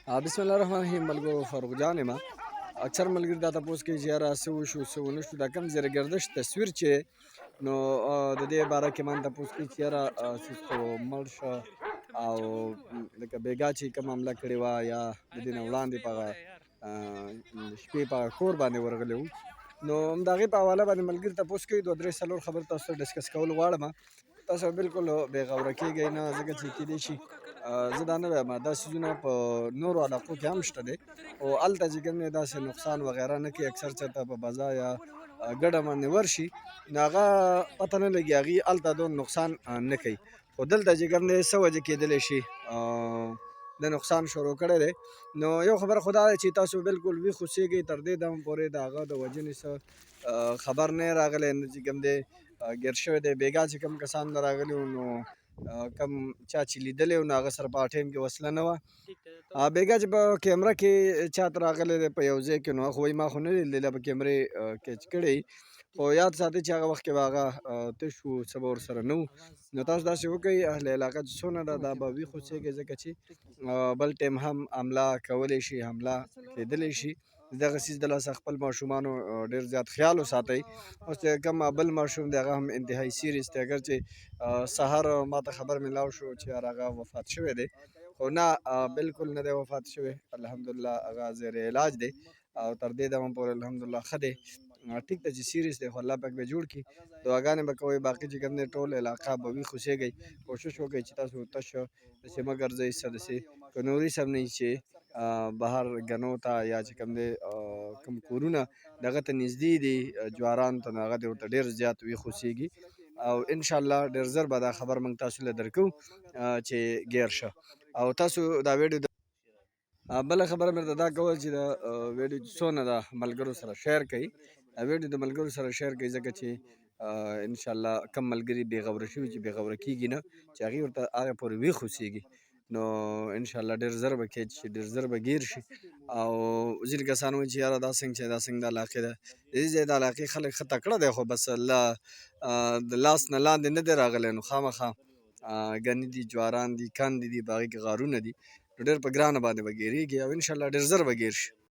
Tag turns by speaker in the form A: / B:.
A: بسم الله الرحمن الرحیم. ملګرو فاروق جان یم. اکثر ملګري دا تپوس کوي چې یاره څه وشو څه ونه شو، دا کم زیره ګردش تصویر چې نو د دې باره کې من تپوس کوي چې یاره څه خو مړ شه او لکه بېګا چې کوم حمله کړې وه یا د دې نه وړاندې په هغه شپې په هغه کور باندې ورغلی وو، نو همد هغې په حواله باندې ملګري تپوس کوي. دوه درې څلور خبرې تاسو سره ډسکس کول غواړم. تاسو بالکل بې غوره کېږئ نه، ځکه چې کېدای شي زه دا نه وایم، دا څیزونه په نورو علاقو کې هم شته دی، خو هلته چې کوم دی داسې نقصان وغیره نه کوي. اکثر چېرته په فضا یا ګډه باندې ورشي نو هغه پته نه لګي، هغې هلته دون نقصان نه کوي، خو دلته چې کوم دی څه وجې کېدلی شي د نقصان شروع کړی دی. نو یو خبره خو دا ده چې تاسو بالکل ویښ اوسېږئ تر دې دم پورې د هغه د وژنې څه خبر نه راغلی، نه چې کوم دی ګیر شوی دی. بېګا چې کوم کسان راغلي وو نو کم چا چې لیدلی وو نو هغه سره په هغه ټایم کې وسله نه وه. بېګا چې په کیمره کې چاته راغلی دی په یو ځای کې، نو هغه خو وایي ما خو نه دی لیدلی، په کیمرې کیچ کړی، خو یاد ساتئ چې هغه وخت کې به هغه تش وو، څه به ورسره نه وو. نو تاسو داسې وکئ، اهل علاقه چې څونه ده دا به ویښ اوسېږئ، ځکه چې بل ټایم هم حمله کولی شي، حمله کېدلی شي. دغه څیز د لاسه خپل ماشومانو ډېر زیات خیال وساتئ. اوس چې کوم بل ماشوم دی هغه هم انتهایي سیریس دی، اگر چې سهار ما ته خبر میلاو شو چې یار هغه وفات شوی دی، خو نه بالکل نه دی وفات شوی. الحمدلله هغه زیر علاج دی او تر دې دمه پورې الحمدلله ښه دی. ټیک ده چې سیریس دی خو الله پاک به جوړ کړي. دعاګانې به کوئ، باقي چې کوم دی ټول علاقه به ویښ اوسېږئ. کوشش وکړئ چې تاسو تش داسې مه ګرځئ، څه داسې که نوري سم نه وي چې بهر ګنو ته یا چې کوم دی کوم کورونه دغه ته نږدې دي جوارانو ته، نو هغه دې ورته ډېر زیات ویښ اوسېږي او انشاءالله ډېر ژر به دا خبر موږ تاسو له درکوو چې ګیر شه. او تاسو دا ویډیو بله خبره مې درته دا کول چې د ویډیو څونه د ملګرو سره شیر کړئ، ویډیو د ملګرو سره شیر کړئ، ځکه چې انشاءالله کم ملګري بې غوره شوي چې بې غوره کېږي نه، چې هغې ورته هغه پورې ویښ اوسېږي، نو انشاءالله ډېر ژر به کیچ شي، ډېر ژر به ګیر شي. او ځینې کسان وایي چې یاره دا څنګه چې دا څنګه د علاقې ده، د دې ځای د علاقې خلک ښه تکړه دی، خو بس د لاس نه لاندې نه دی راغلی، نو خامخا ګني دي، جواران دي، کندې دي، په هغې کې غارونه دي، نو ډېر په ګرانه باندې به ګیرېږي او انشاءالله ډېر ژر به ګیر شي.